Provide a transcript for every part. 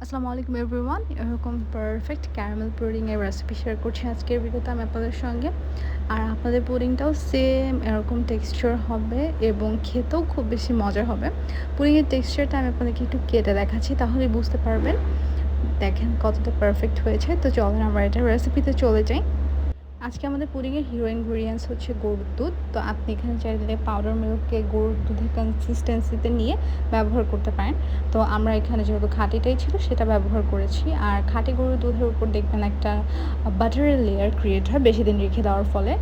আসসালামু আলাইকুম এভরিওয়ান। এরকম পারফেক্ট ক্যারামেল পুডিং এর রেসিপি শেয়ার করছি আজকের ভিডিওতে আমি আপনাদের সঙ্গে। আর আপনাদের পুডিংটাও সেম এরকম টেক্সচার হবে এবং খেতেও খুব বেশি মজা হবে। পুডিংয়ের টেক্সচারটা আমি আপনাদেরকে একটু কেটে দেখাচ্ছি, তাহলেই বুঝতে পারবেন। দেখেন কতটা পারফেক্ট হয়েছে। তো চলেন আমরা এটা রেসিপিতে চলে যাই। আজকে আমাদের পুডিংয়ের হিরো ইনগ্রিডিয়েন্টস হচ্ছে গরুর দুধ। তো আপনি এখানে চাইলে পাউডার মিল্ককে গরুর দুধের কনসিস্টেন্সিতে নিয়ে ব্যবহার করতে পারেন। তো আমরা এখানে যেহেতু খাঁটিটাই ছিল সেটা ব্যবহার করেছি। আর খাঁটি গরুর দুধের উপর দেখবেন একটা বাটারের লেয়ার ক্রিয়েট হয় বেশি দিন রেখে দেওয়ার ফলে।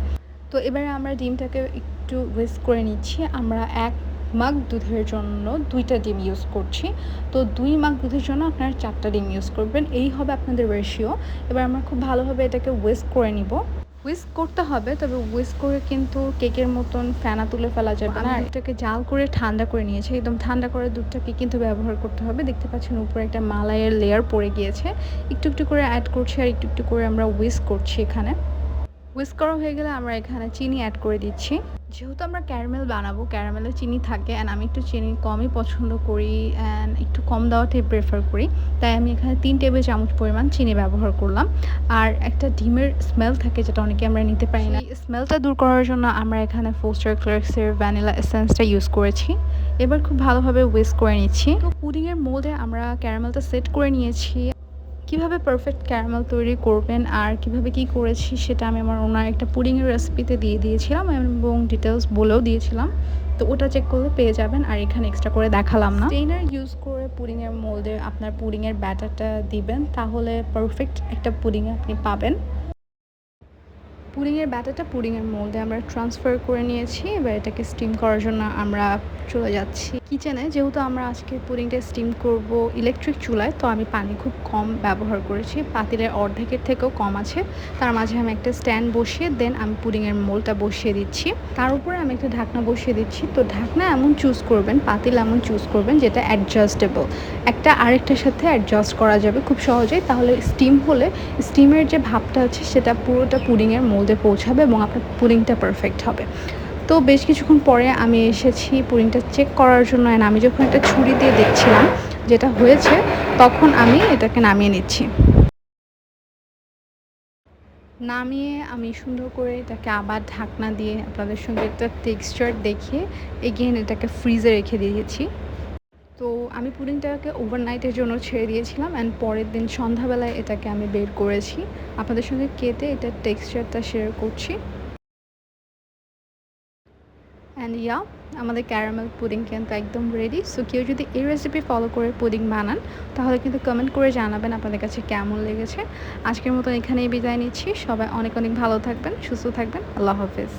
তো এবারে আমরা ডিমটাকে একটু উইস্ক করে নিচ্ছি। আমরা 1 মাগ দুধের জন্য 2টা ডিম ইউজ করছি। তো 2 মাগ দুধের জন্য আপনারা 4টা ডিম ইউজ করবেন, এই হবে আপনাদের রেশিও। এবার আমরা খুব ভালোভাবে এটাকে উইস্ক করে নিব। হুইস্ক করতে হবে, তবে হুইস্ক করে কিন্তু কেকের মতন ফেনা তুলে ফেলা যাবে না। আর এটাকে জাল করে ঠান্ডা করে নিয়েছে, একদম ঠান্ডা করে দুধটাকে কিন্তু ব্যবহার করতে হবে। দেখতে পাচ্ছেন উপরে একটা মালাইয়ের লেয়ার পড়ে গিয়েছে। একটু একটু করে অ্যাড করছি আর একটু একটু করে আমরা হুইস্ক করছি এখানে। হুইস্ক করা হয়ে গেলে আমরা এখানে চিনি অ্যাড করে দিচ্ছি। যেহেতু আমরা ক্যারামেল বানাবো, ক্যারামেলে চিনি থাকে অ্যান্ড আমি একটু চিনি কমই পছন্দ করি অ্যান্ড একটু কম দেওয়াটাই প্রেফার করি। তাই আমি এখানে 3 টেবিল চামচ পরিমাণ চিনি ব্যবহার করলাম। আর একটা ডিমের স্মেল থাকে যেটা অনেকে আমরা নিতে পারি না, এই স্মেলটা দূর করার জন্য আমরা এখানে ফোস্টার ক্লার্কসের ভ্যানিলা এসেন্সটা ইউজ করেছি। এবার খুব ভালোভাবে হুইস্ক করে নিচ্ছি। তো পুডিংয়ের মোল্ডে আমরা ক্যারামেলটা সেট করে নিয়েছি। কিভাবে পারফেক্ট ক্যারামেল তৈরি করবেন আর কিভাবে কি করেছি সেটা আমি আমার ওনার একটা পুডিংয়ের রেসিপিতে দিয়ে দিয়েছিলাম এবং ডিটেলস বলেও দিয়েছিলাম। তো ওটা চেক করলে পেয়ে যাবেন, আর এখানে এক্সট্রা করে দেখালাম না। স্টেইনার ইউজ করে পুডিংয়ের মোল্ডে আপনার পুডিংয়ের ব্যাটারটা দিবেন, তাহলে পারফেক্ট একটা পুডিং আপনি পাবেন। পুডিংয়ের ব্যাটারটা পুডিংয়ের মোল্ডে আমরা ট্রান্সফার করে নিয়েছি। এবার এটাকে স্টিম করার জন্য আমরা চলে যাচ্ছি কিচেনে। যেহেতু আমরা আজকে পুডিংটা স্টিম করব ইলেকট্রিক চুলায়, তো আমি পানি খুব কম ব্যবহার করেছি, পাতিলের অর্ধেকের থেকেও কম আছে। তার মাঝে আমি একটা স্ট্যান্ড বসিয়ে দেন আমি পুডিংয়ের মোলটা বসিয়ে দিচ্ছি। তার উপরে আমি একটা ঢাকনা বসিয়ে দিচ্ছি। তো ঢাকনা এমন চুজ করবেন, পাতিল এমন চুজ করবেন যেটা অ্যাডজাস্টেবল, একটা আরেকটার সাথে অ্যাডজাস্ট করা যাবে খুব সহজেই। তাহলে স্টিম হলে স্টিমের যে ভাবটা আছে সেটা পুরোটা পুডিংয়ের মোল্ডে পৌঁছাবে এবং আপনার পুডিংটা পারফেক্ট হবে। তো বেশ কিছুক্ষণ পরে আমি এসেছি পুডিংটা চেক করার জন্য, অ্যান্ড আমি যখন একটা ছুরি দিয়ে দেখছিলাম যেটা হয়েছে, তখন আমি এটাকে নামিয়ে নিচ্ছি। নামিয়ে আমি সুন্দর করে এটাকে আবার ঢাকনা দিয়ে আপনাদের সঙ্গে একটা টেক্সচার দেখিয়ে এগেইন এটাকে ফ্রিজে রেখে দিয়েছি। তো আমি পুডিংটাকে ওভারনাইটের জন্য ছেড়ে দিয়েছিলাম অ্যান্ড পরের দিন সন্ধ্যাবেলায় এটাকে আমি বের করেছি। আপনাদের সঙ্গে কেটে এটার টেক্সচারটা শেয়ার করছি। অ্যান্ড ইয়া, আমাদের ক্যারামেল পুডিং কিন্তু একদম রেডি। সো কেউ যদি এই রেসিপি ফলো করে পুডিং বানান, তাহলে কিন্তু কমেন্ট করে জানাবেন আপনাদের কাছে কেমন লেগেছে। আজকের মতো এখানেই বিদায় নিচ্ছি। সবাই অনেক অনেক ভালো থাকবেন, সুস্থ থাকবেন। আল্লাহ হাফেজ।